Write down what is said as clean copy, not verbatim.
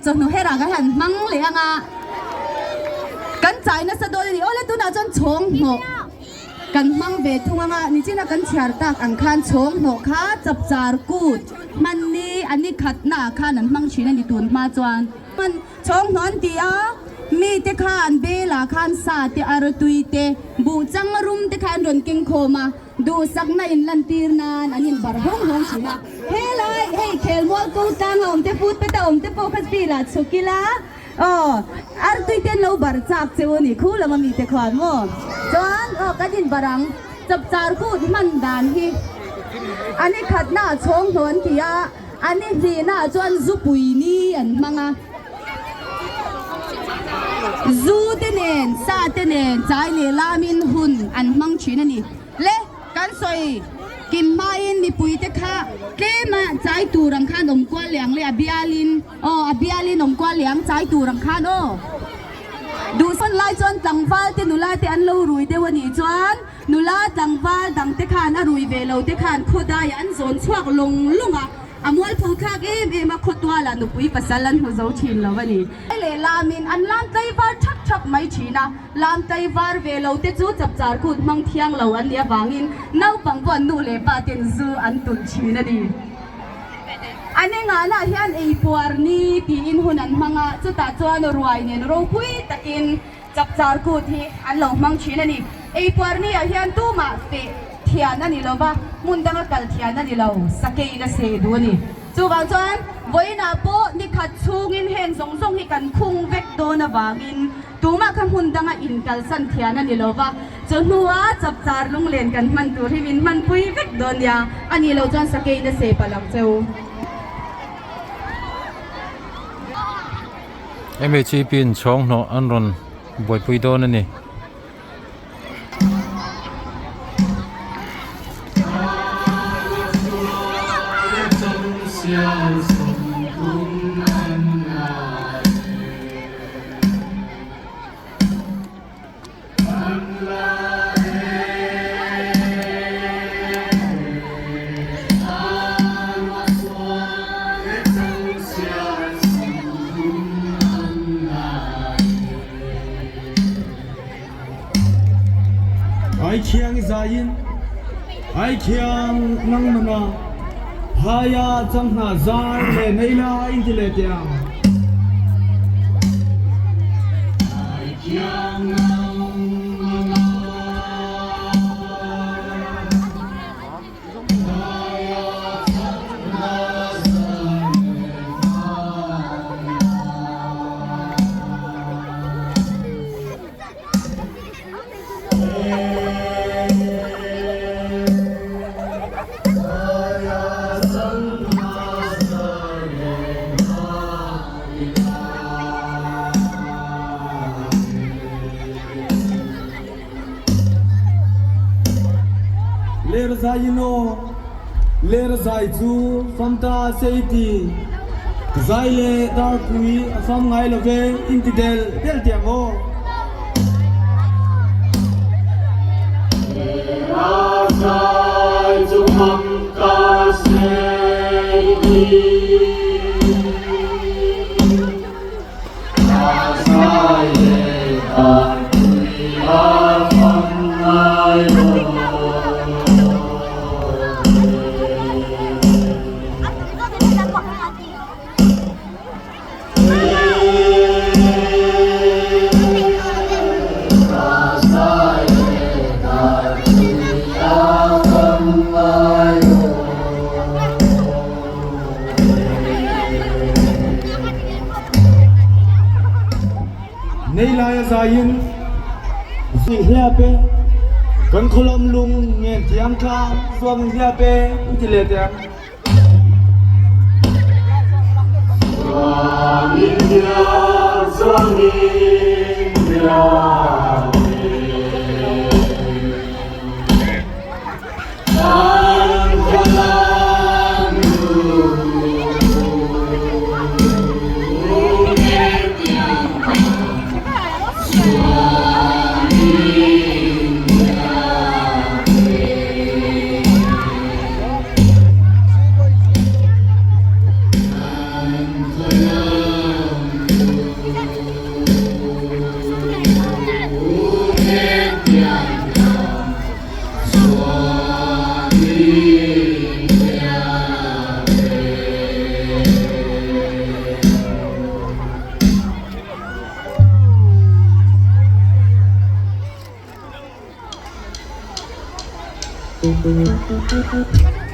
จนหนูให้รักกันมั่งเลยอ่ะกันใจนะสะดวกนี่โอ้เลยตัวน่าจนชงหนกกันมั่งเวทุงอ่ะนี่จีน่ากันเชียร์ตากอังคารชงหนกค่ะจับจาร์กูดมันนี่อันนี้ขัดหน้าค่ะนั่นมั่งชีนั่นนี่ตัวมาจวนมันชงนอนตีอ่ะมีเตคานเบลาคานซาเตอารตุยเตบูจังรุมเตคานรอนกิงโคมาดูสักในลันตีนานอันนี้บาร์ฮงฮงชินะเฮ้เลยเฮ้เคลมอลกูตังอมเตพูดไปแต่อมเตโปคัสปีรัดสุกิลาอ๋ออารตุยเตนเราบาร์จักเซวนี่คู่ละมามีเตคานโมจวนอ๋อกันยินบารังจับจาร์กูที่มันดานฮีอันนี้ขัดหน้าชงหนที่อ่ะอันนี้ดีหน้าจวนซุปุยนี่อันมังอ่ะซูเตเนนซาเตเนนใจเลลามินหุนอันมังชีนันนี่เล่กันสวยกิมมาอินมีปุยเตค่ะเกมาใจตูรังคานอมกวาเหลียงเลยอบิอาลินอ๋ออบิอาลินอมกวาเหลียงใจตูรังคานโอดูสันไลจวนตังฟ้าเตนุลาเตอันลูรุยเตวันนี้จวนนุลาตังฟ้าดังเตคานอรุยเวลเตคานโคดายอันโซนชวกลงลุงอ่ะอมวลผู้ข้าเอ็มขดตัวละนุปุยปัสสาลันหัวเจ้าชินแล้ววันนี้เลลามินอันลามไตวาร์ชักไม่ชีนะลามไตวาร์เวลเตจูจับจาร์กุดมังเทียงเหล่าอันเดียบางินน่าปังวันนูเลปาเตนซูอันตุนชีนะดีอันนี้งานน่ะที่อันไอปวร์นี่ตีอินหุนันมังอ่ะจุดตาจวนรวยเนี่ยเราคุยตะอินจับจาร์กุดที่อันเหล่ามังชีนะนี่ไอปวร์นี่ที่อันตู้มาเตเทียนนั่นนี่เราบ้ามุนดังกัลเทียนนั่นนี่เราสเกย์นะเสดูนี่จูบางจวนวันน่ะโปนี่ขัดชูงินเห็นส่งที่กันคุ้งเวกโดนบางินตัวมาคำมุนดังอินกัลสันเทียนนั่นนี่เราบ้าจนหัวจับจาร์ลุงเล่นกันมันตัวที่วินมันปุยเวกโดนยาอันนี้เราจวนสเกย์นะเสปลังเจ้าเมจีปินช่องเนาะอันรอนบวยปุยโดนนั่นนี่ ai khiang zain ai khiang nang mana haya chang na zar le nei la in ti le tiang ai khiang nang mana haya chang na zar ler zayino ler zai chu famta seiti zai le dar pui afam ngai love intidel del tiamo zai chu famta seiti zai le dar pui afam ngai love nei lai zain si hia pe kan kholom lung nge tiang kha suam hia pe ti le tiang suam india Thank you.